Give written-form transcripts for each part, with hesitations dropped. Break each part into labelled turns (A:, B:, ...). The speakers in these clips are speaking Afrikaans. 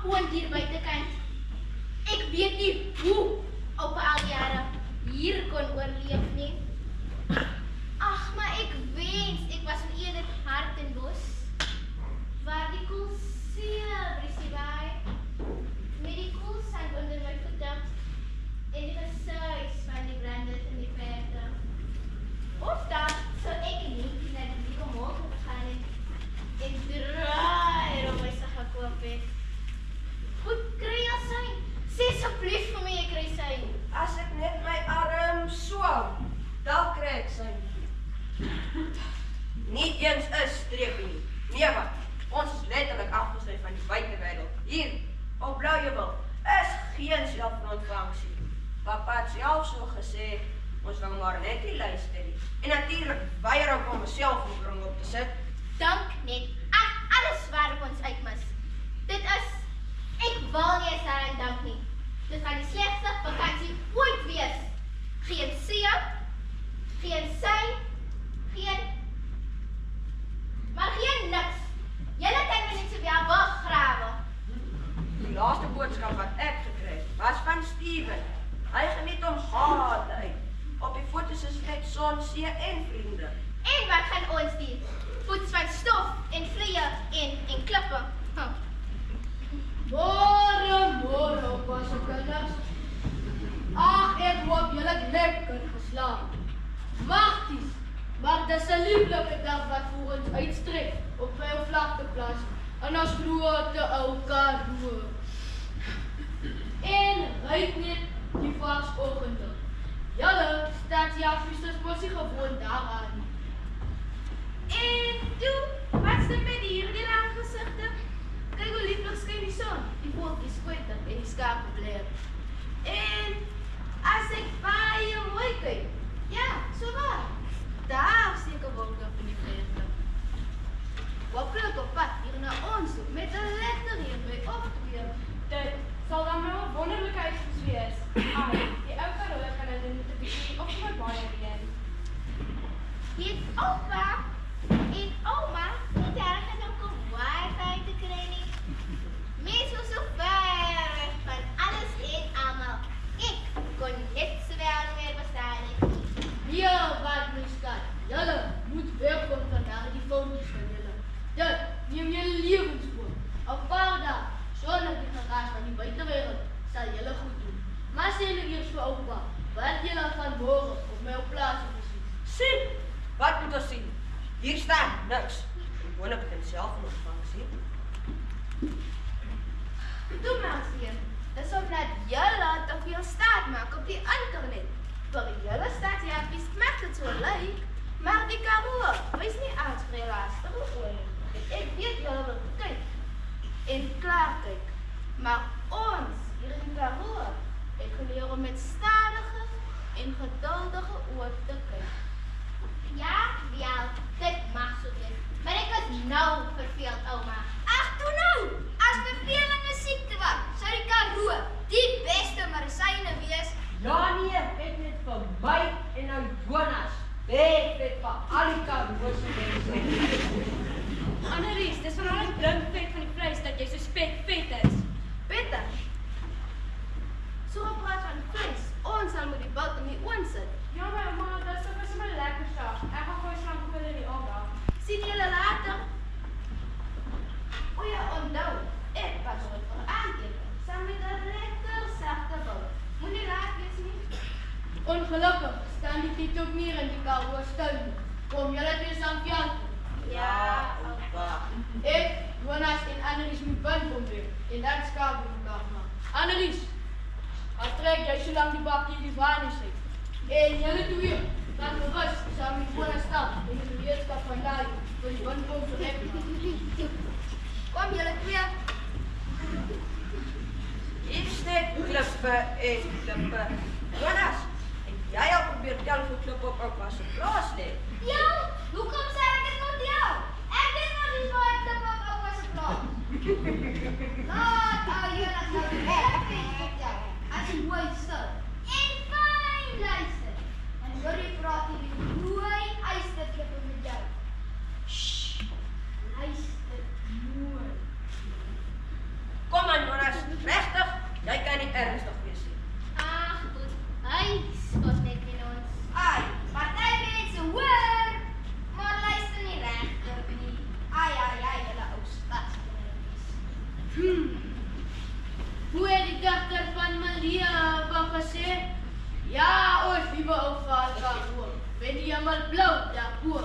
A: oond hier buitekant. Ek weet nie hoe oupa al jare hier kon oorleef nie. Ag, maar ek wens ek was in eerder Hartenbos, waar die koolseel briesie waai, met die koolsand onder my voete en die gesuis van die branders in die verte. Of dan sou ek nie na die Liewe Morgen gegaan het en draai om my sig gekoop het. Goed, kry jy sy? Sê asseblief vir my ek kry sy.
B: As ek net my arm so hou, dan kry ek sy. Nie eens 'n streepie nie. Nee wat, ons is letterlik afgesluit van die buitewêreld. Hier, op Blauwjewil, is geen selfnontvanksie. Papa het self so gesê, ons wil maar net nie luister nie. En natuurlik weier ek om myself op te sit.
A: Dank net aan alles waarop ons uitmis. Dit is, ek wil nie eens daaraan dank nie. Dit gaan die slegste vakansie ooit wees. Geen see, geen sy, maar geen niks. Julle kan my net so wel begrawe.
B: Die laaste boodskap wat ek gekry het, was van Steven. Hy geniet ons harte uit. Op die foto's is net son, see en vriende.
A: En wat gaan ons doen? Voets van stof en vliee en klippe.
C: Môre, oupa se kinders. Ag, ek hoop julle het lekker geslaap. Magties, maar dis 'n lieflike dag wat voor ons uitstrek op my vlakteplaas in ons grote ou Karoo. En ryk net die varsoggende. Julle stadsjagvisters mos nie gewoon daaraan.
A: En toe, wat's dit met hierdie lang gesigte? Kyk hoe lieflik skyn die son, die voeltjies skwenter en die skape bleer. En as ek baie mooi kyk, ja, so waar, daar steek 'n wolk op in die verte. Wappelig op pad hier na ons toe, met 'n letter hier by opgeweer.
D: Dit sal dan nou 'n wonderlike huis wees. Ai, die ou Karoo kan dit net 'n bietjie of maar baie reën.
A: Het oupa en ouma nie daarin om wifi te kry nie. Mens was so ver weg van alles en almal. Ek kon net so wel nie meer bestaan nie.
C: Ja, wat my skat. Julle moet wegkom van daardie foto's van julle. Dit neem julle lewens voor. 'n Paar dae sonder die geraas van die buitewêreld sal julle goed doen. Maar sê nou eers vir oupa, wat julle van môre op my plaas gesien.
B: Sien, wat moet ons sien? Hier staan niks. Die woning begin self in ontvangsie.
A: Toe mensie, dis omdat julle te veel staat maak op die internet. Vir julle stadsjaggies maak dit so lyk, maar die Karoo wys nie aanspreekbaar oor. Ek weet julle wil kyk en klaar kyk, maar ons hier in die Karoo het geleer om met stadige en geduldige oë te kyk. Ja, dit mag so wees, maar ek is nou verveeld, ouma. Ag, toe nou! As verveling 'n siekte was, sou die Karoo die beste medisyne wees.
B: Ja nee, ek net vir my en nou Jonas. Ek het vir al die Karoo se mense.
D: Annelies, dis veral die drinkvet van die vleis dat jy so vet is.
A: Peter, so gepraat van vleis, ons sal met die bult in die oond sit.
D: Ja, maar dis ook so 'n lekker saak. Ek gaan gou slank in die oggend.
A: Sien julle later? O ja, onthou, ek was ooit vir aandete, saam met 'n lekker sagte bult. Moenie laat wees nie.
C: Ongelukkig staan die TikTok nie in die Karoo stil. Kom julle weer saam fjal.
A: Ja,
B: oupa.
C: Ek, Jonas en Annelies moet bind kom weer. En dan skaap we mekaar maak. Annelies, al trek jy so lang die bakkie die vanis uit. En julle twee, dan gerus saam met Jonas stap in die gereedskap van daai vir die bind kom so ek maak.
A: kom julle twee.
B: Hier is net klippe en klippe. Jonas, het jy al probeer tel hoe klippe op oupa se plaas lê?
A: Ja, hoekom sê ek dit moet jou? Ek weet nog nie waar ek dit op oupa se plaas. Laat al julle nou ek jou. As jy mooi sit. En fyn luister. En hoor jy praat hierdie mooi eysterklippe met jou. Shh. Luister mooi.
B: Kom aan Jonas. ernstig wees nie.
C: Ag, goed. Hy skot net in ons.
A: Ai, party mense hoor, maar luister nie regtig nie. Ai, julle ou stadskindertjies.
C: Hoe het die dogter van Malia van gesê? Ja, ons liewe ou vader hoor. Wen die hemel blou daarbo.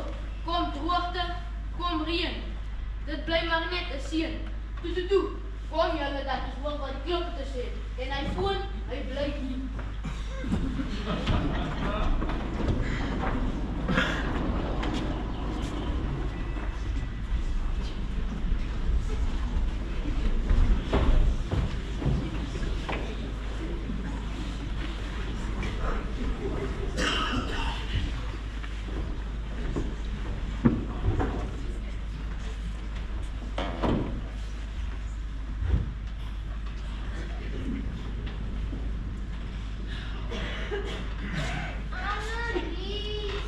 C: Kom droogte, kom reën. Dit bly maar net 'n seën. Toe. Kom julle dat ons hoor wat die klokke te sê. En hy foon, hy bly hier.
A: Annelies,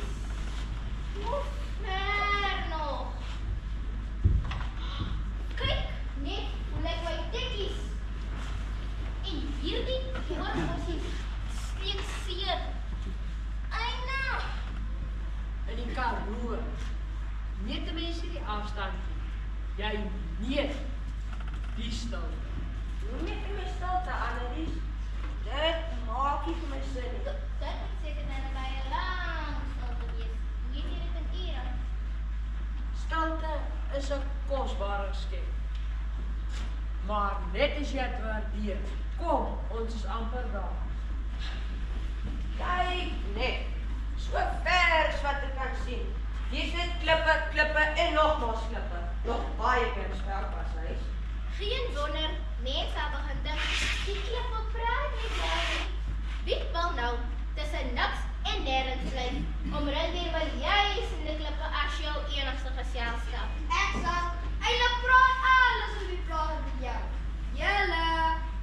A: hoe ver nog? Kyk net hoe lyk my tikkies. En hierdie oormosie steek seer. Eina!
E: In die Karoo. Meet mense die afstand. Jy meet die stilte.
B: Hoe meet jy my stilte, Annelies? Dit maak nie vir my sin nie.
A: Dit het seker net baie lank stil gewees. Hoe het jy dit in ure?
E: Stilte is 'n kosbare geskenk. Maar net as jy dit waardeer, kom, ons is amper daar.
B: Kyk net, so ver as wat ek kan sien. Hier sit klippe en nogmaals klippe. Nog baie kunswerkhuis.
A: Geen wonder, mense het begin dink, die klippe praat nie baie. Wie wil nou tussen niks en nêrens bly, omring deur wel juis in die klippe as jou enigste geselskap? Ek sal, hulle praat alles op die plaas met jou. Julle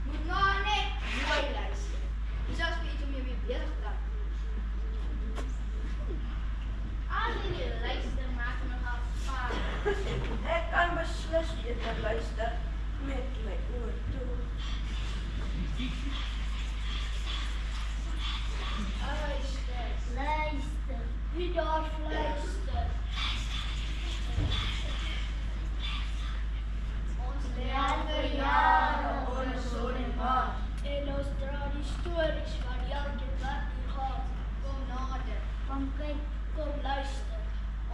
A: moet nou net mooi luister. Dis as jy iets om jou mee besig te hou. Al die luister maak nogal spaar.
B: Ek kan beslis beter luister met my oor toe.
A: Luister. Wie daar luister. Ons leer vir jare onder son en maan. En ons dra die stories van elke wat hier gaan. Kom nader. Kom kyk, kom luister.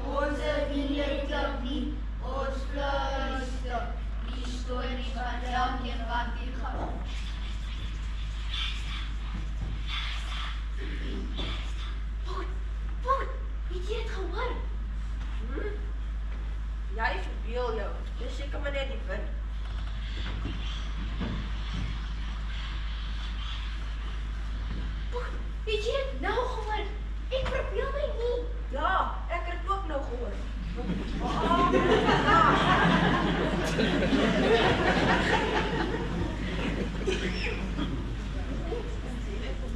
A: Ons wiele klop nie, ons fluister. Die stories van elke wat hier gaan. Poet, het jy dit gehoor?
B: Jy verbeel jou. Dis seker maar net die wind.
A: Poet, het jy dit nou gehoor? Ek verbeel my nie.
B: Ja, ek het dit ook nou gehoor.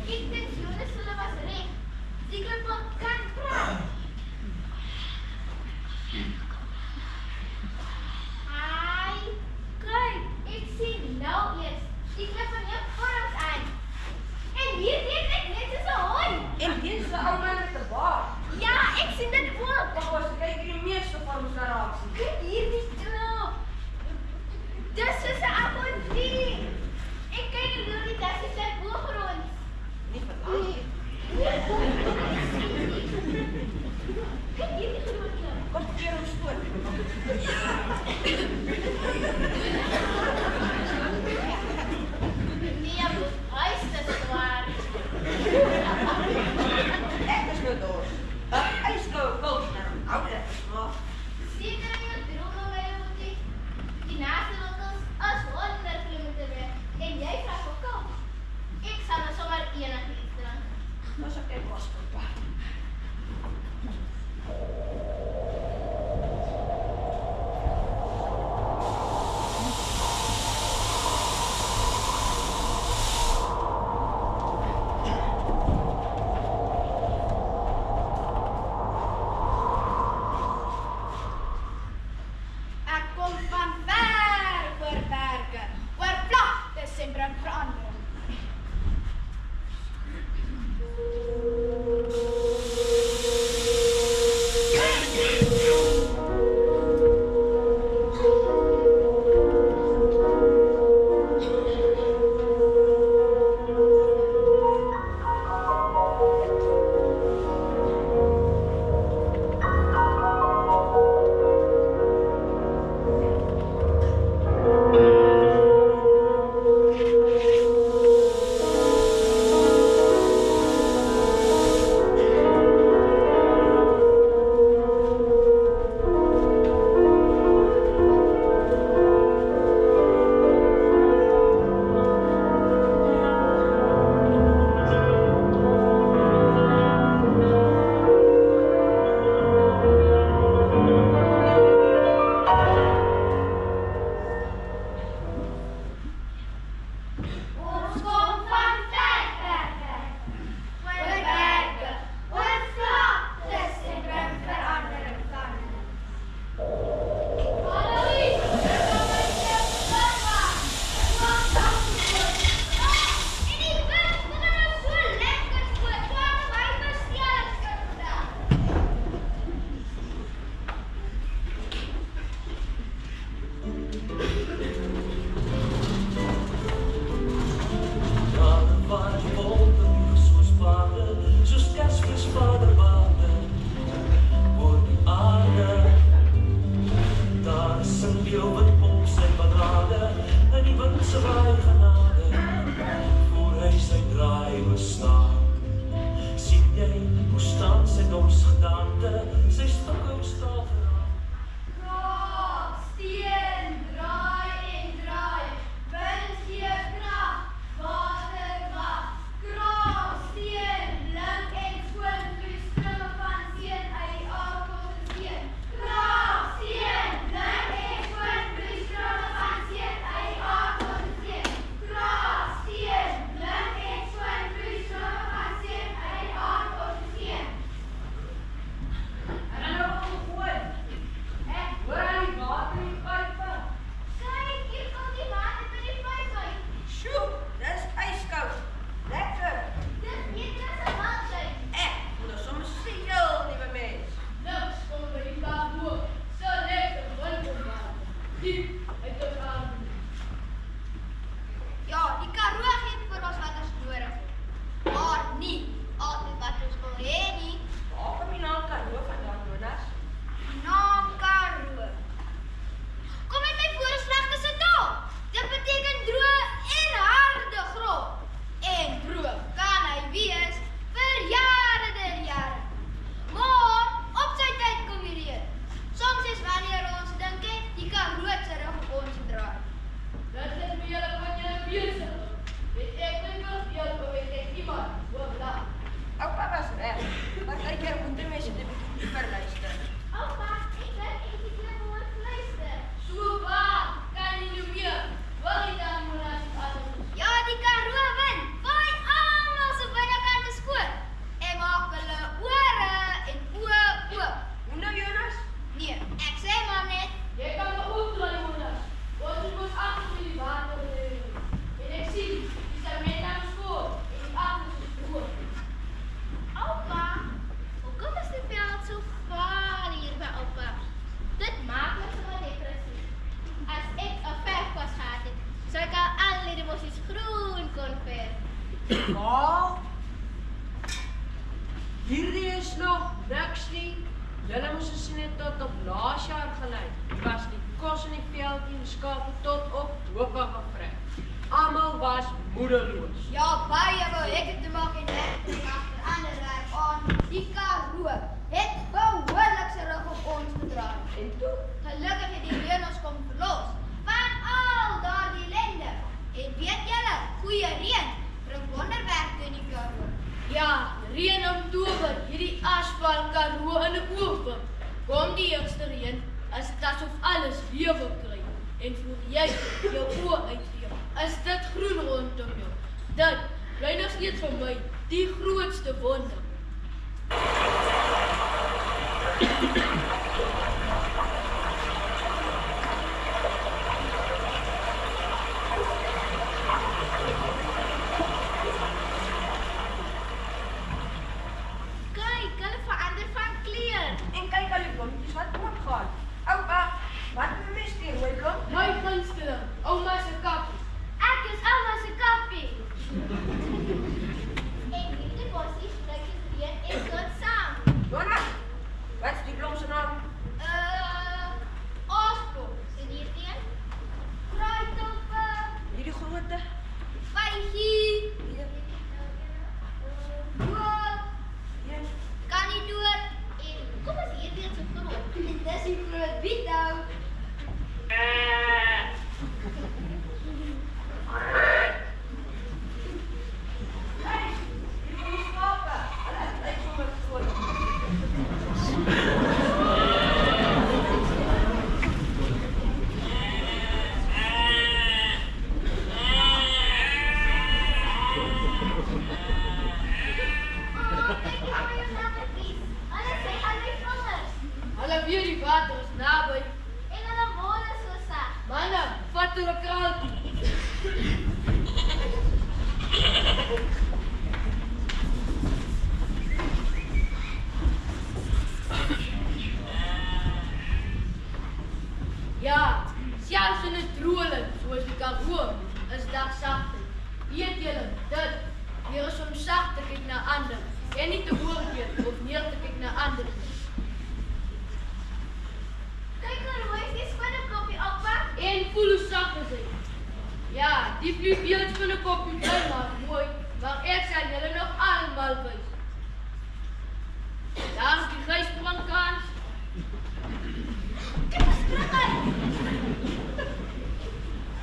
B: Ek dink Jonas hulle was reg. Die klippe kan praat. Ai, kyk, ek sien nou eers. Die klippe neem voor ons aan. En hier weet ek net soos 'n hond. En hier is 'n ou man met 'n baard.
A: Ja, ek sien dit ook.
B: Wag, ons kyk die meeste van ons daar raak sien.
A: Kyk hier die klip. Dis soos 'n avontuur. Ek kyk deur die dasie sy boog rond.
B: Nie vandag nie.
A: Kyk hier die groot klip.
B: Kom keer ons skoot.
A: Nee, hy is te zwaar.
B: Ek is nou dors. 'n Ijskoue koos naar 'n oude smaak.
A: Zeker in jou droom, my outie. Die naaste winkels is 100 kilometer weg. En jy vraag vir koud. Ek sal nou sommer enigiets drink.
B: Dis ek was papa.
F: Zwaai genade, voor hy sy draai bestaan. Sien jy, hoe staan sy dorsgedaante, sy stokke staal verhaal.
A: Krag, steen, draai en draai, wind gee krag, water wag. Krag, steen, blink en skoon, vloei strome van seën uit die aard tot die steen. Krag, steen, blink en skoon, vloei strome van seën uit die aard tot die steen. Krag, steen, blink en skoon, vloei strome van seën uit die aard tot die steen.
E: En dan nog gegooi. Hoor aan die water in die pype.
A: Kyk, hier kom die water by die pyp uit.
B: Sjoe, dis ijskoud. Lekker.
A: Dis beter as 'n maaltyd.
B: Moet er soms een heel nieuwe mens.
C: Niks kom by die Karoo. So lekker windwater. Diep uit die aarde.
A: Ja, die Karoo gee vir ons wat ons nodig het. Maar nie altyd wat ons wil hê nie.
B: Waar kom die naam Karoo vandaan, Jonas?
A: Die naam Karoo. Kom met my voorslag te sit daar. Dit beteken droë en harde grond. En droog kan hy wees vir jare en jare. Maar op sy tyd kom die reën. Soms is wanneer ons dink het, die Karoo se rug op ons draai.
C: Dat is my julle wat julle besig is. Weet ek my wil of weet ek iemand hoor lag.
B: Oupa was reg. Partykeer moet die mense dit bietjie dieper luister.
A: Oupa, ek dink ek het julle gehoor fluister.
C: So waar kan jy nou meer? Wil jy dan moet as alles?
A: Ja, die Karoo wen. Vaai almal se binnekant is skoon. En maak hulle ore en oë oop.
B: Hoe nou, Jonas?
A: Nee, ek sê maar net,
C: Jy kan my ook draai, Jonas. Ons moet agter met die water lê. En ek sien, die sement aan skool en die agter is droog.
A: oupa, hoekom is die veld so vaal hier by oupa? Dit maak my sommer depressief. As ek 'n verfpas gehad het, sou ek al die bossies groen kon verf.
E: Maar hierdie is nog niks nie. Julle moes gesien het tot op laas jaar gelei. Was die kos in die veldjie en skape tot op hope gevrek. Almal was moedeloos.
A: Ja, baie wou ek het te maak en net agter ander werk aan. Die Karoo het behoorlik sy rug op ons gedraai.
B: En toe?
A: Gelukkig het die reën ons kom verlos van al daardie ellende. En weet julle, goeie reën bring wonderwerke in die Karoo.
C: Ja, reën Oktober, hierdie asfalt Karoo in 'n oop. Kom die eerste reën, is dit asof alles lewe kry. En voor jy jou oë uitvee, is dit groen rondom jou. Dit bly nog steeds vir my die grootste wonder.
A: Kyk, hulle verander van kleur.
B: En kyk al die blommetjies wat oopgaan. Oupa, wat bemis die rooi blom?
C: My gunsteling, ouma se kappie.
A: Ek is ouma se kappie. En hierdie bossies blyk die reën en tot saam.
B: Jonas, wat is die blom se naam?
A: Osprey. En hierdie een? Kruidtulpe.
B: Hierdie grote.
A: Vygie.
B: Hier.
A: Dood.
B: Hier.
A: Kan nie dood. En kom as hierdie een so groot. En dis die groot biethou.
B: Hey, hier kom die skape. Hulle is uit sommer groot.
C: Hulle weet die water is naby.
A: En hulle word so sag.
C: Manne, vat hulle kraaltjie. Ja, selfs in 'n droë land soos die Karoo is daar sagtheid. Weet julle dit? Hier is om sag te kyk na ander en nie te oordeel of neer te kyk na ander nie.
A: Kyk nou, hoe is die skoene koppie, oupa?
C: En voel hoe sag is hy. Ja, die vliegbeeld van 'n komputer maar mooi, maar ek sal julle nog almal wys. Daar is die gysprongkans.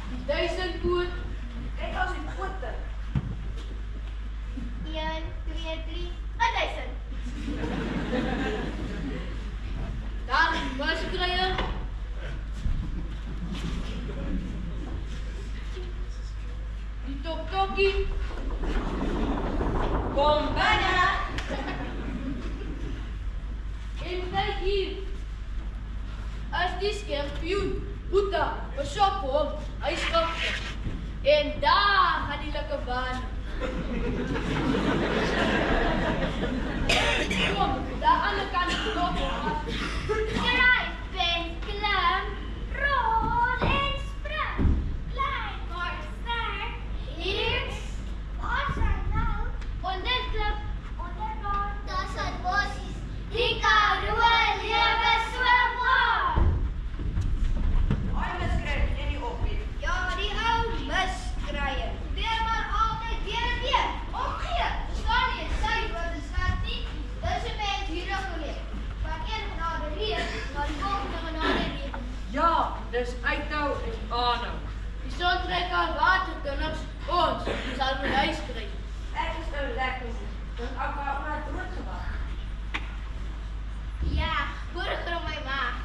C: Die 1000 poot.
B: Kyk as die pote.
A: 1, 2, 3, 1000.
C: Daar is die muskruier. Die toktokie.
B: Kom binne.
C: En kyk hier. As die skerpioen, Boeta, pas op hom, hy skop. En daar gaan die lekker baan. Kom, daar aan die kant stop hom.
A: Skryf, pen, klim, rol en spring. Klein maar sterk. Hier. Wat zijn nou? Onder klip, onder baan. Dat zijn bossies. Die Karoo lewe so mooi.
B: Hy miskryf jy nie op nie.
A: Ja, die ou miskruier. Weer maar altyd weer en weer. Omgee. Verstaan jy? Sy woord is wat nie. Dis 'n mens hier op geleer. Van een genade leer, maar die volgende genade leer.
E: Ja, dis uithou en aanhou.
C: Die son trek al water, kinders. Ons sal my huis kry.
B: Ek is nou lekker. Dan ek maar dood gewag.
A: Ja, burger om my maag.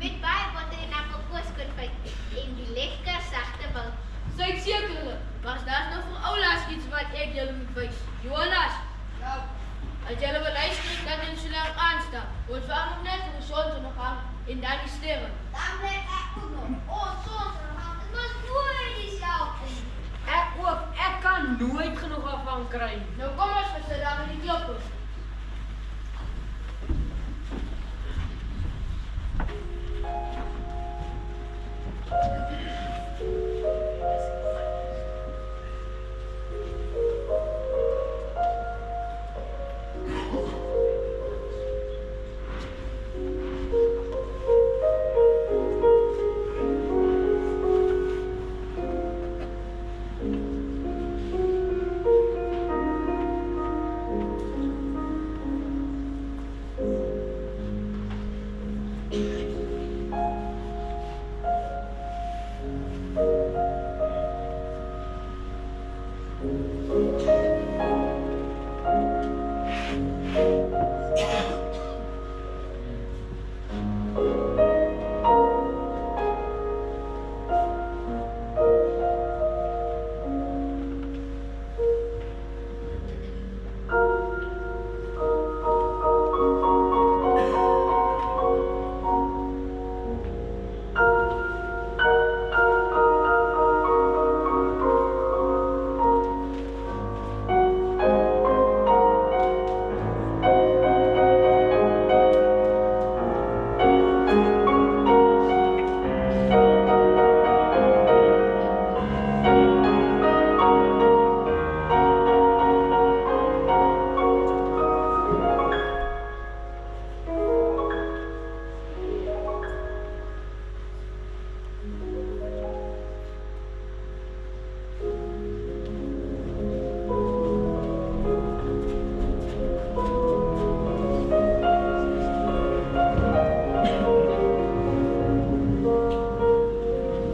A: Met baie botter en appelkoeskonfyt en die lekker sagte bout.
C: Sy het sekerlik, maar daar's nog vir oulaas iets wat ek julle moet wys. Jonas,
B: Ja,
C: as julle wil luister, dan kan jy lank aanstaan. Ons wag nog net vir die son te nog hang en dan die sterre.
A: Dan blyk ek ook nog. Ons sonderhand, dit was nooit dieselfde nie.
E: Ek ook, ek kan nooit genoeg daarvan kry.
C: Nou kom ons vir dan met die kloppers.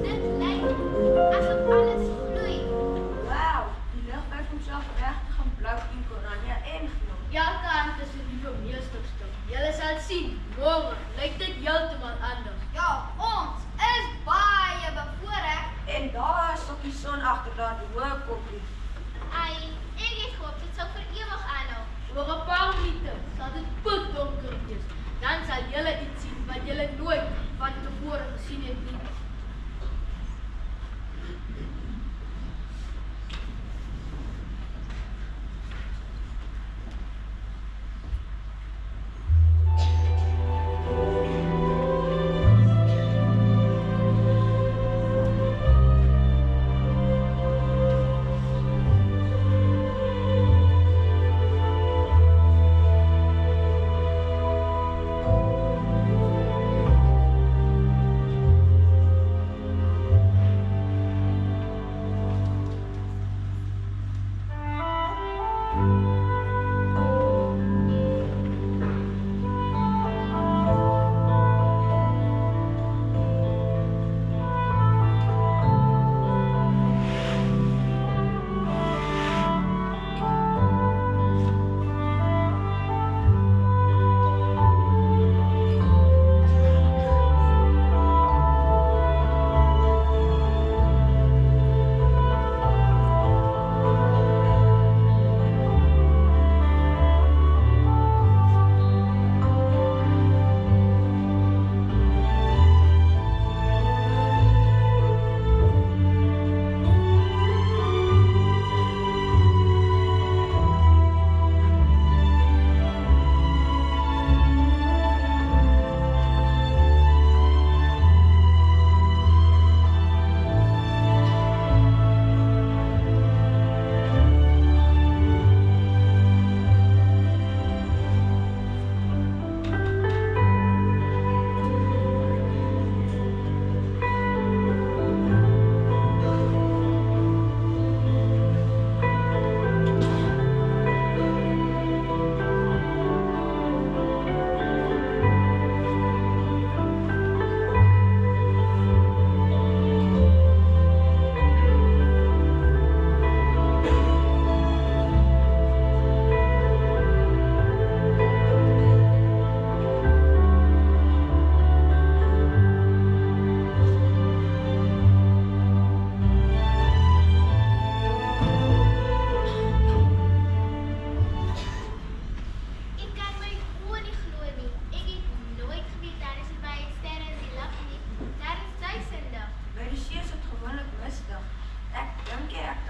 A: Dit lyk asof alles vloei.
B: wow, die lig lyk homself regtig in blou en oranje en groen.
C: Elke hand is 'n nuwe meesterstuk. Julle sal sien, môre lyk dit heeltemal anders.
A: Ja, ons is baie bevoorreg.
B: En daar is op die son agterlaat die hoë koppie.
A: Ai, ek het gehoop dit sou vir ewig aanhou.
C: Oor 'n paar minute sal dit pikdonker wees. Dan sal julle iets sien wat julle nooit van tevore gesien het nie.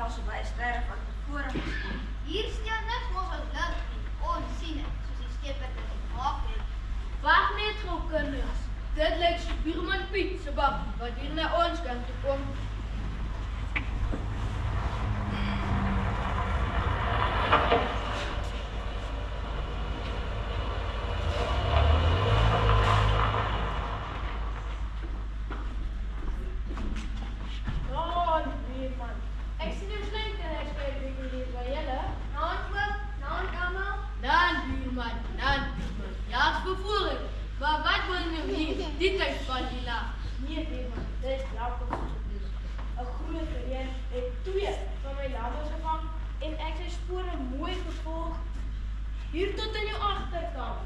B: als ze bij sterren van tevoren gezien.
C: Hier staan niks mos as lig nie. Ons sien dit, soos die skepper dit gemaak het.
D: Wag net gou kinders. Dit lyk so buurman Piet se bakkie wat hier na ons kant toe kom. Ek sien jou slenk en ek kyk hier by julle.
C: Dan buurman. Ja, ek vervoer. Maar wat wil nou hier? Die tyd van die lag.
D: Nee, buurman, dit is Jakob se gebied. 'n Groot reën het 2 van my lammers gevang en ek sy spore mooi gevolg hier tot in jou agterkant.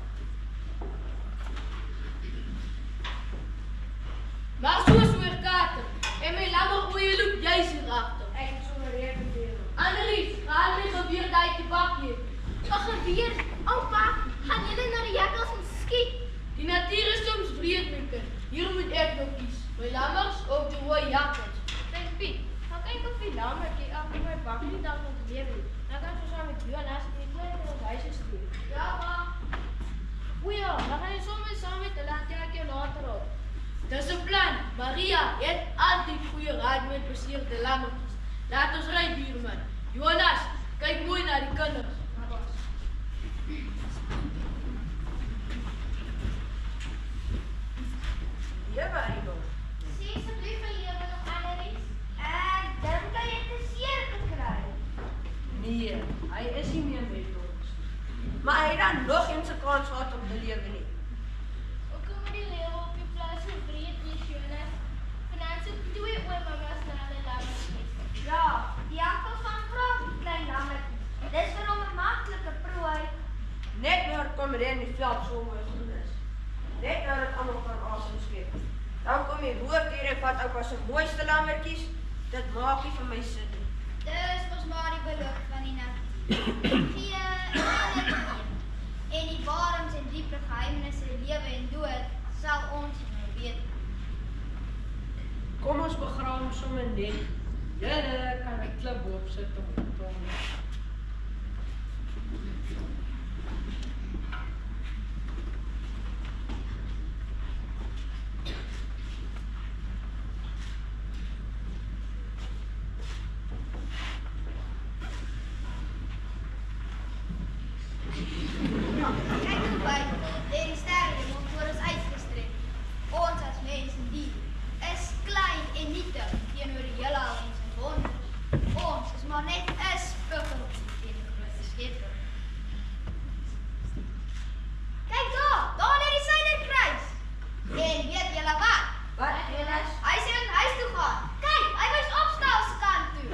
C: Maar soos oor kater. En my lammer goeie loop juis hier agter.
D: Ek het sommer reken buurman.
C: Annelies, gaan my geweer daai te bakkie.
A: Ag geweer, oupa, gaan julle na die jakkals en skiet?
C: Die natuur is soms wreed, my kind. Hier moet ek nou kies. My lammers of die rooi jakkals.
D: Kyk Piet, gaan kyk of die lammertjie agter my bakkie dalk nog leef het. Dan kan ons saam met Jonas en die klein in ons huis stuur.
C: Ja, ma.
D: O ja, dan gaan jy sommer saam met hulle en trek jou later op.
C: Dis 'n plan. Maria het altyd goeie raad met beseerde lammetjies. Laat ons ry, buurman. Jonas, kyk mooi na die kinders.
B: Lewe Eidel.
A: Sê asseblief vir lewe nog Annelies. Ek dink hy het 'n seer gekry.
B: Nee, hy is nie meer met ons. Maar hy het dan nog eens 'n kans gehad om te lewe nie.
A: Ook kom die lewe op die plaas so breed nie, Jonas. Vanaand so 2 oormamas na hulle lammetjies. Ja, die jakkals van graag die klein lammetjies. Dis vir hom 'n maklike prooi.
B: Net nou kom reën die veld so mooi groen is. Net nou dat almal kan asem skep. Dan kom die roofdier en vat oupa se mooiste lammetjies. Dit maak nie vir my sin nie.
A: Dis mos maar die beloof van die natuur. Gee en neem. En die warems en diepe geheimenisse lewe en dood sal ons nou weet.
E: Kom ons begrawe hom sommer net. Julle kan 'n klip boop sit om te hom.
A: Kyk hoe wyd die sterre voor ons uitgestrek. Ons as mens en dier is klein en nietig teenoor die heelal en sy wonders. Ons is maar net 'n spugger teen die groot skepper. Kyk daar lê die suiderkruis. En weet julle wat?
B: Wat, Jonas?
A: Hy sê in huis toe gaan. Kyk, hy wys opstel se kant toe.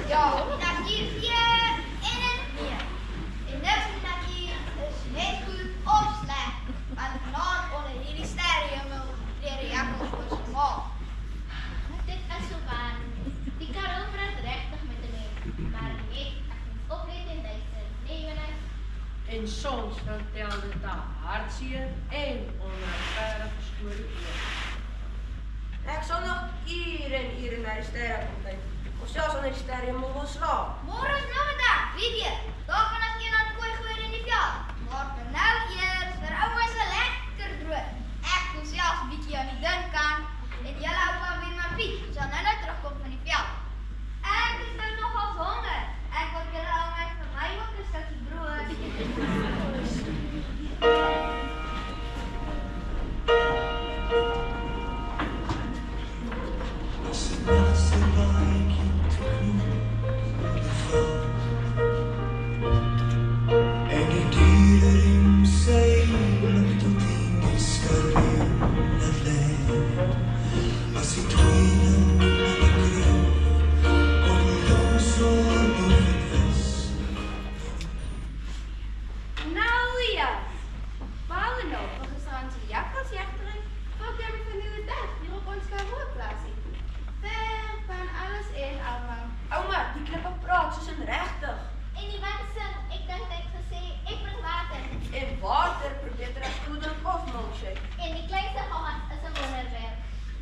A: Ja, dat hier gee en het meer. En niks in dat hier is net goed of sleg. Want vanaand onder hierdie sterrehemel leer die jakkals oor sy maak. Dit is so waar. Die karel praat regtig met hulle. Maar net, ek moet oplet en duister. Nee, Jonas.
E: En soms vertel dit 'n hartseer en onregverdige storie oor.
B: Ek sal nog ure en ure na die sterre kom kyk. Of selfs onder die sterrehemel wil slaap.
A: Môre is namiddag, wie weet. Daar kan ons een aan kooi gooi in die veld. Maar vir nou eers vir ouma se lekker brood. Ek wil selfs 'n bietjie aan die dinkkant en julle oupa weer maar Piet sal nou terugkom van die veld. Ek is nou nogals honger. Ek wil julle ouma vir my ook 'n stukkie brood.
F: As het naast de wijk te groen,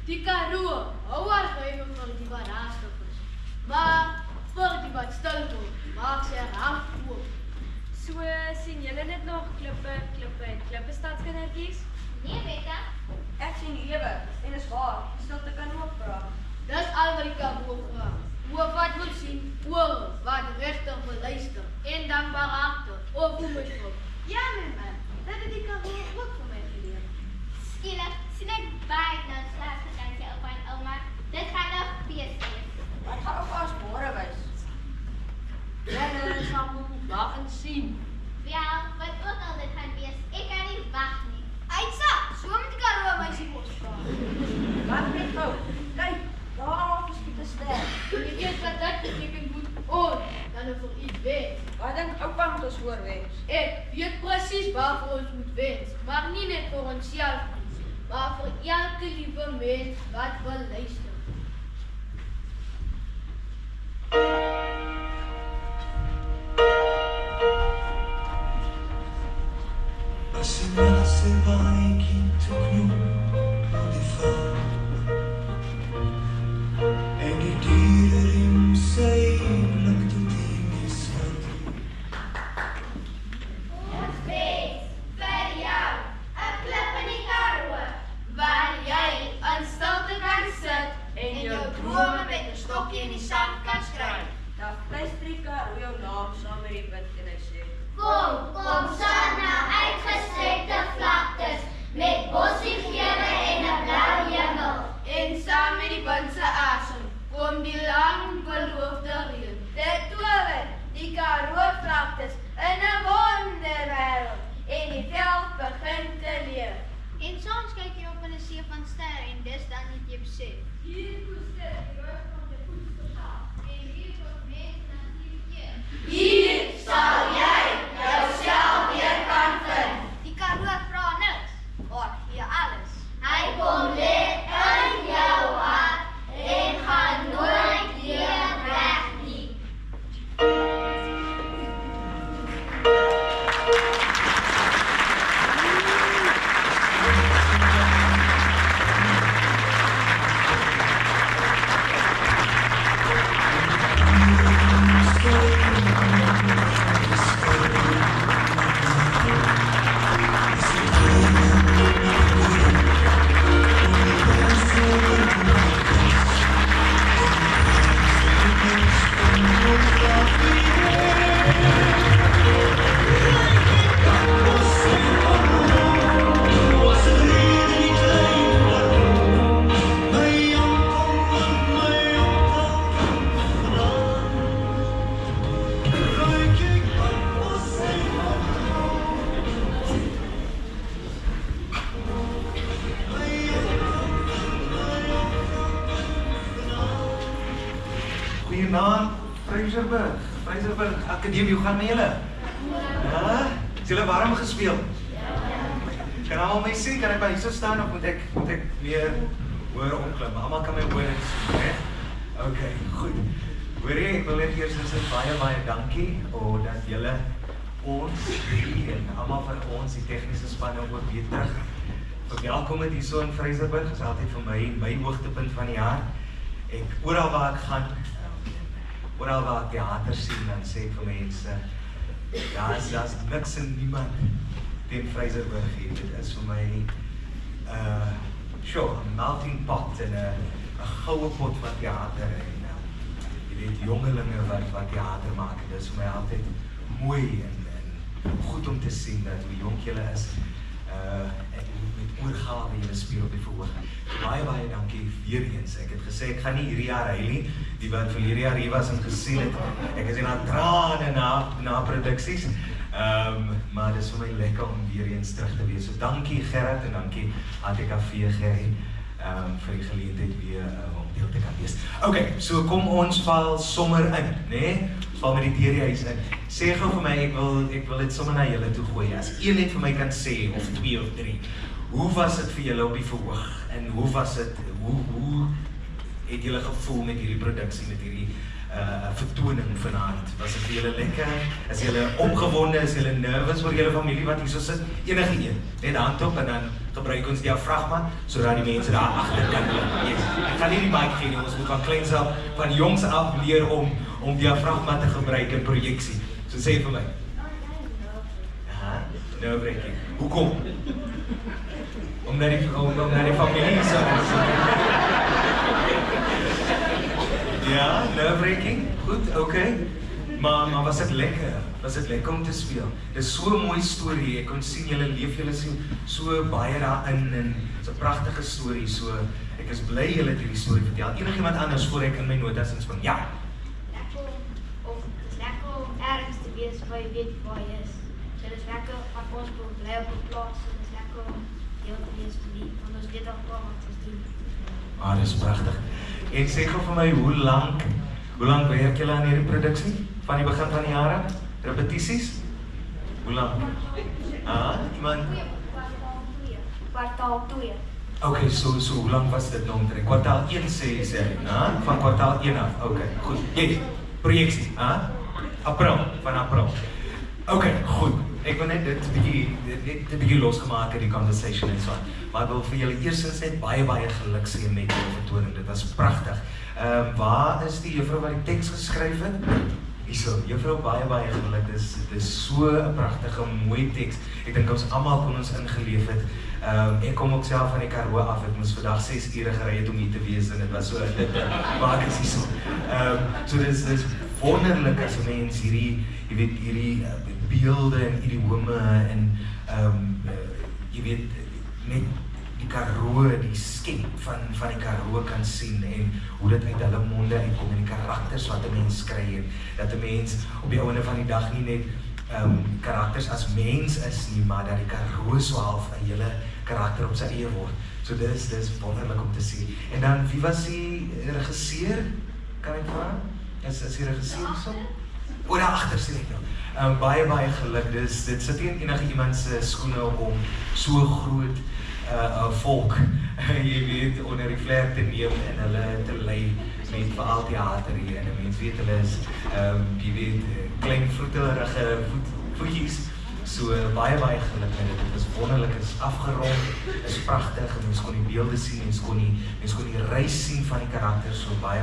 C: Die Karoo hou haar vywe vir die wat haastig is. Maar vir die wat stil word, maak sy haar oop.
G: So sien julle net nog klippe en klippe stadskindertjies?
A: Nee, Wetta.
B: Ek sien ewe, en is waar, stilte kan ook vra.
C: Dis al wat die Karoo vra. Oor wat wil sien, oor wat regtig wil luister. En dankbaar harte, of hoe my vrou.
A: Ja, my man. Dat het die Karoo ook vir my geleer. Skielik sien ek baie nou slaap gedankie op en ouma. Dit gaan nog feest wees.
B: Wat gaan ook as môre wees?
E: Julle sal moet wag en sien.
A: Ja, wat ook al dit gaan wees, ek kan nie wag nie. Uitsa, so moet die Karoo my sien mos vra.
B: Wat met gou? Kyk, daar is die ster.
C: En jy weet wat dit beteken moet ons dan vir iets wees.
B: Wat dink oupa moet ons hoor wees?
C: Ek weet presies waarvoor ons moet wens, maar nie net vir onsself nie, maar vir elke liewe mens wat wil luister.
F: Pasina se vai quinto no di fa e di dire rim sei blik tu die sat
A: Ons wees vir jou 'n klip in die Karoo, waar jy in stilte kan sit en jou drome met 'n stokkie in die sand kan skryf.
B: Dan fluister die Karoo jou naam saam met die wind en hy sê:
A: Kom saam na uitgestrekte vlaktes met bossiegere en 'n blou hemel. En saam met die wind se asem kom die lang beloofde reën. Dit tower die Karoo vlaktes in 'n wonderwêreld en die veld begin te leef. En soms kyk jy op in 'n see van sterre en dis dan net jy besef. Hier koester die roos van die voedselsaal en hier word mens natuurlik. Hier sal jy jouself weer kan vind. Die Karoo vra niks, maar gee alles. Hy kom lê in jou hart en gaan nooit weer weg nie.
H: Goeienaand, Fraserburg Akademie, hoe gaan met julle? Ja, is julle warm gespeel? Kan almal my sien? Kan ek maar hier so staan of moet ek meer hoor omklim? Almal kan my hoor en sien, hè? Okay, goed. Hoorie, ek wil net eers sê baie dankie dat julle ons hier en almal van ons die tegniese spanne ook weer terug verwelkom het hier so in Fraserburg. Dit is altyd vir my hoogtepunt van die jaar. Oral waar ek gaan, oral waar ek theater sien, dan sê ek vir mense, daar's niks en niemand teen Fraserburg hier. Dit is vir my, een melting pot en een goue pot van theater. En jy weet, jongelinge wat theater maak. Dit is vir my altyd mooi en goed om te sien dat hoe jonk julle is. En met oorgawe julle speel op die verhoog. Baie dankie weer eens. Ek het gesê, ek gaan nie hierdie jaar huil nie, die wat verlede jaar hier was en gesien het. Ek is in aan trane na produksies. Maar dit is vir my lekker om weer eens terug te wees. So dankie Gerard en dankie ATKV Gerrie vir die geleentheid weer om deel te kan wees. Okay, so kom ons val sommer in, né? Ons val met die deur die huis in. Sê gou vir my, ek wil dit sommer na julle toe gooi. As een net vir my kan sê, of 2 of 3, hoe was dit vir julle op die verhoog? En hoe was dit, hoe het julle gevoel met hierdie produksie, met hierdie vertoning vanaand? Was dit vir julle lekker? Is julle opgewonde? Is julle nervus vir julle familie wat hier so sit? Enige een, net hand op en dan gebruik ons diafragma sodat die mense daar agter kan loop. Yes. Ek gaan nie die mic gee nie, ons moet van jongs af leer om diafragma te gebruik in projeksie. So sê vir my. Nerve-wracking. Hoekom? Omdat die familie so is. Ja, nerve-wracking. Goed, okay. Maar was dit lekker? Was dit lekker om te speel? Dit is so 'n mooi storie. Ek kon sien julle leef julle so baie daarin en dit's 'n pragtige storie. So ek is bly julle het hierdie storie vertel. Enigiemand anders voor ek in my notas inspring? Ja.
I: Het is lekker om ergens te wees waar je weet waar je is. Het is lekker op ons blij op de plaats. Het is lekker om deel te wees van die, want ons dit al klaar wat ons doen.
H: Ah, dat is prachtig. En sê gou vir my, hoe lang werk julle aan hierdie produksie? Van die begin van die jare? Repetisies? Hoe lang? Iemand?
I: Kwartaal 2.
H: Okay, so hoe lang was dit nou omtrent? Kwartaal 1 sê jy, van kwartaal 1 af. Okay, goed. Yes, projeksie, van april. Okay, goed. Ek wil net dit 'n bietjie losgemaak in die conversation en so aan. Maar ek wil vir julle eerstens net baie geluk sê met julle vertoning. Dit was pragtig. Waar is die juffrou wat die teks geskryf het? Hierso, juffrou baie geluk. Dit is so 'n pragtige, mooi teks. Ek dink ons almal kon ons ingeleef het. Ek kom ook self van die Karoo af. Ek moes vandag 6 ure gery het om hier te wees en dit was so dit maak is hierso. So dis wonderlik as 'n mens hierdie beelde en idiome en jy weet net die Karoo, die skep van die Karoo kan sien en hoe dit uit hulle monde uitkom en die karakters wat 'n mens kry en dat 'n mens op die einde van die dag nie net karakters as mens is nie, maar dat die Karoo so half 'n hele karakter op sy eie word. So dis wonderlik om te sien. En dan wie was die regisseur? Kan ek vra? Is die regisseur so? Daar agter sien ek nou. Baie geluk. Dit sit nie enige iemand se skoene om so groot volk, jy weet, onder die vlerk te neem en hulle te lei met veral theater hier. En mense weet hulle is, jy weet, klein vroetelige voetjies. So baie geluk met dit. Dit is wonderlik, is afgerond, is pragtig. Mense kon die beelde sien, mense kon die reis sien van die karakters. So baie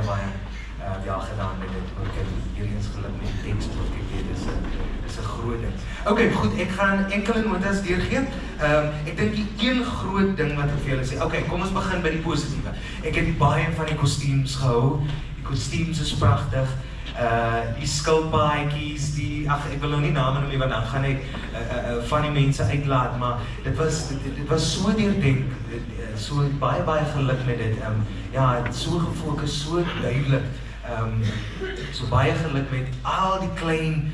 H: wel gedaan met dit. Ook eens geluk met die tekst, wat ek weet, is 'n groot ding. Okay, goed, ek gaan enkele notas deurgee. Ek dink die een groot ding wat ek vir julle sê. Okay, kom ons begin by die positiewe. Ek het baie van die kostuums gehou. Die kostuums is pragtig. Die skilpaadjies, ek wil nou nie name noem nie, want dan gaan ek van die mense uitlaat, maar dit was so deurdenk, so baie geluk met dit. Ja, so gefokus, so duidelik. So baie geluk met al die klein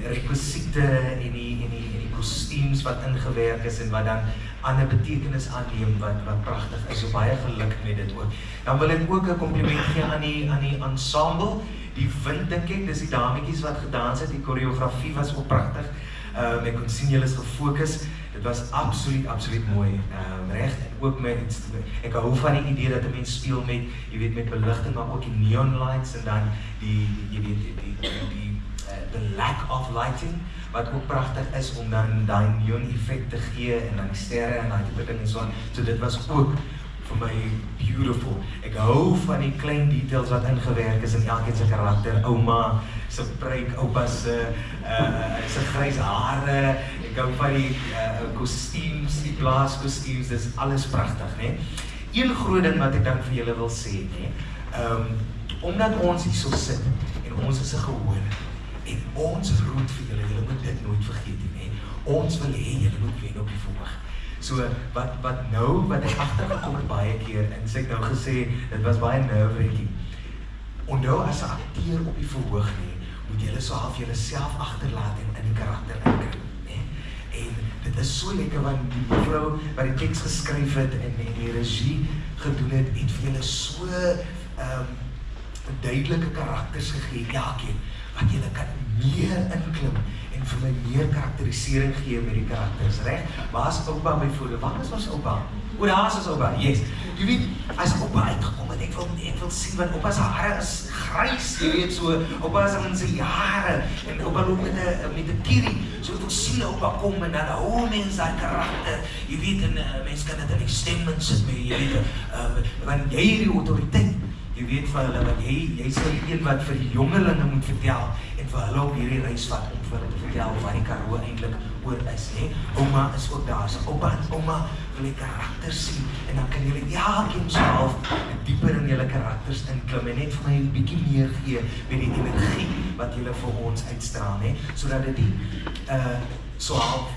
H: rekwisiete en die kostuums wat ingewerk is en wat dan ander betekenis aanneem wat pragtig is. So baie geluk met dit ook. Dan wil ek ook 'n kompliment gee aan die ensemble. Die wind, dink ek, dis die dametjies wat gedans het. Die koreografie was ook pragtig. Ek kon sien julle is gefokus. Dit was absoluut mooi. Reg, en ook ek hou van die idee dat 'n mens speel met, jy weet, met beligting, maar ook die neon lights en dan die lack of lighting, wat ook pragtig is om dan daai neon effect te gee en dan die sterre en daai tipe ding en so aan. So dit was ook vir my beautiful. Ek hou van die klein details wat ingewerk is in elkeen se karakter. Ouma se pruik, oupa se grys hare. Ek hou van die kostuums, die blaaskostuums, dis alles pragtig, né? Een groot ding wat ek dan vir julle wil sê, né? Omdat ons hier so sit en ons is 'n gehoor en ons roet vir julle moet dit nooit vergeet nie, né? Ons wil hê julle moet wen op die verhoog. So wat ek agtergekom het baie keer en sê ek nou gesê, dit was baie nerve-wracking. Onthou as 'n akteur op die verhoog moet julle so half julleself agterlaat en in die karakter inkry, né? En dit is so lekker want die mevrou wat die teks geskryf het en die regie gedoen het vir julle so duidelike karakters gegee, elkeen, wat julle kan meer inklim en vir my meer karakterisering gee met die karakters, reg? Waar is oupa byvoorbeeld? Waar is ons oupa? Daar is ons oupa, yes. jy weet, as oupa uitgekom het, ek wil sien, want oupa se hare is grys, jy weet so, oupa is al in sy jare, en oupa loop met 'n kierie, so ek wil sien oupa kom, en dan hou mens daai karakter, jy weet, en mens kan dit in die stem insit mee, jy weet, want jy hierdie autoriteit, jy weet vir hulle, want jy sal die een wat vir die jongelinge moet vertel, en vir hulle op hierdie reis vat, om vir hulle te vertel waar die Karoo eintlik oor is, hè. Ouma is ook daar, so oupa en ouma wil die karakter sien, en dan kan julle elkeen so half dieper in julle karakters inklim, en net vir my 'n bietjie meer gee met die energie wat julle vir ons uitstraal, hè, sodat dit nie so half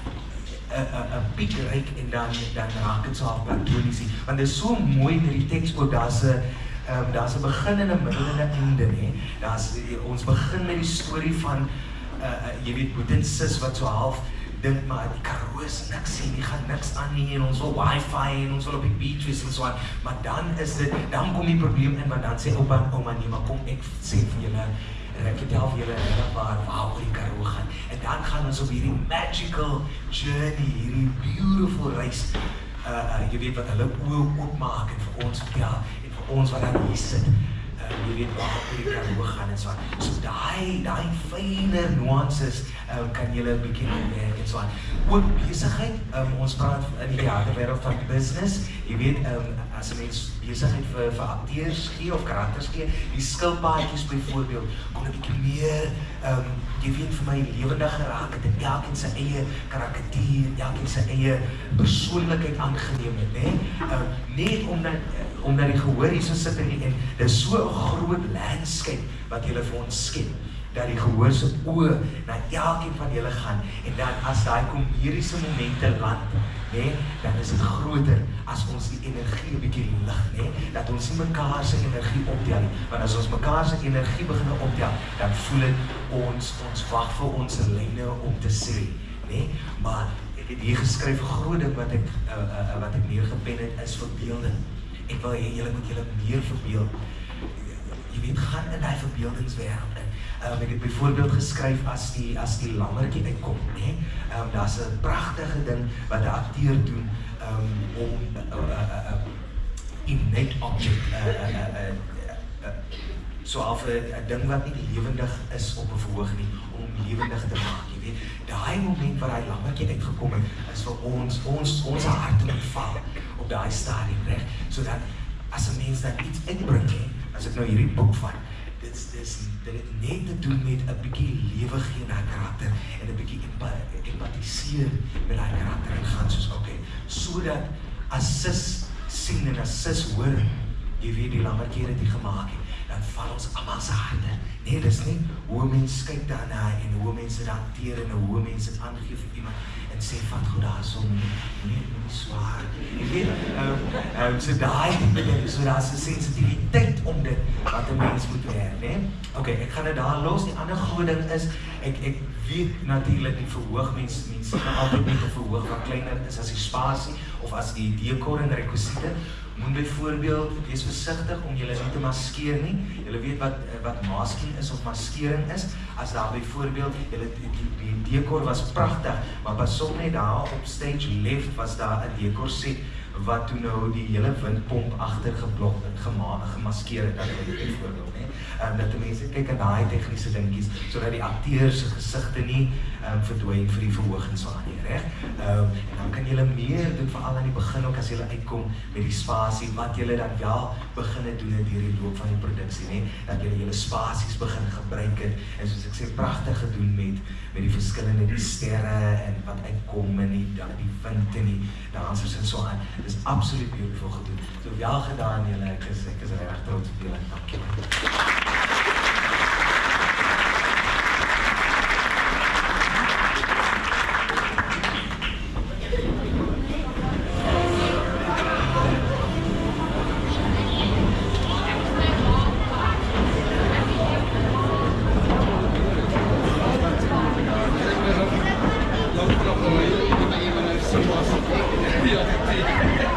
H: 'n piek reik en dan raak dit so half platonies, want dit is so mooi met die teks ook, daar's 'n begin en 'n middel en 'n einde, hè. Ons begin met die storie van jy weet, Boet en Sis wat so half dink maar die Karoo is niks nie, die gaan niks aan nie, en ons wil wifi en ons wil op die beach wees en so aan, maar dan kom die probleem in, want dan sê oupa en ouma nee, maar kom ek sê vir julle, en ek vertel vir julle waaroor die Karoo gaan, en dan gaan ons op hierdie magical journey, hierdie beautiful reis, jy weet wat hulle oë oopmaak en vir ons vertel, en vir ons wat dan hier sit, jy weet waar die Karoo gaan en so aan. So daai fynere nuances kan julle 'n bietjie werk en so aan. Ook besigheid, ons praat in die theaterwêreld van business, jy weet, as 'n mens besigheid vir akteurs gee of karakters gee, die skilpaadjies byvoorbeeld, kon 'n bietjie meer, jy weet vir my lewendig geraak het, en elkeen sy eie karakter, elkeen sy eie persoonlikheid aangeneem het, né? Net omdat die gehoor hier so sit en dit is so 'n groot landscape wat julle vir ons skep, dat die gehoor se oë na elkeen van julle gaan, en dan as daai komediese momente land, né, dan is dit groter as ons die energie 'n bietjie lig, né, dat ons nie mekaar se energie optel nie, want as ons mekaar se energie begin optel, dan voel dit ons wag vir ons lyne om te sê, né, maar ek het hier geskryf, groot ding wat ek neergepen het, is verbeelding. Ek wil hê julle moet julle meer verbeel. Jy weet, gaan in die verbeeldingswêreld in. Ek het byvoorbeeld geskryf as die lammertjie uitkom, né? Daar's 'n pragtige ding wat 'n akteur doen om 'n innate object, so half 'n ding wat nie lewendig is op 'n verhoog nie, om lewendig te maak, jy weet. Daai moment waar hy lammertjie uitgekom het, is vir ons harte ontval op daai stadium, reg? Sodat as 'n mens dan iets uitbring, as ek nou hierdie boek vat, dit het net te doen met 'n bietjie lewe gee na karakter en 'n bietjie empatiseer met daai karakter en gaan soos sodat as Sis sien en as Sis hoor, jy weet die lammertjie het dit gemaak het, dan val ons almal se harte. Nee, dis nie hoe mense kyk daarna en hoe mense dit hanteer en hoe mense dit aangee vir iemand en sê vat goed daarso, nie swaar. Jy weet, so daai tipe ding, so daar's 'n sensitiwiteit om dit wat 'n mens moet werk, né? Okay, ek gaan dit daar los. Die ander groot ding is ek weet natuurlik die verhoog mense kan altyd net 'n verhoog wat kleiner is as die spasie of as die dekor en rekwisiete. Moet byvoorbeeld wees versigtig om julle nie te maskeer nie. Julle weet wat masking is of maskering is. As daar byvoorbeeld die dekor was pragtig, maar pas op net daar op stage left was daar 'n dekor set wat toe nou die hele windpomp agter geblok het, gemaskeer het, dat byvoorbeeld, né? Dat die mense kyk aan daai tegniese dingetjies sodat die akteurs se gesigte nie verdwyn vir die verhoog en so aan nie, reg? En dan kan julle meer doen, veral aan die begin ook as julle uitkom met die spasie, wat julle dan wel begin doen deur die loop van die produksie, né? Dat julle spasies begin gebruik het, en soos ek sê, pragtig gedoen met die verskillende, die sterre en wat uitkom en die wind en die dansers en so aan. Dit is absoluut beautiful gedoen. So wel gedaan julle, ek is reg trots op julle. Dankie.
J: Ja,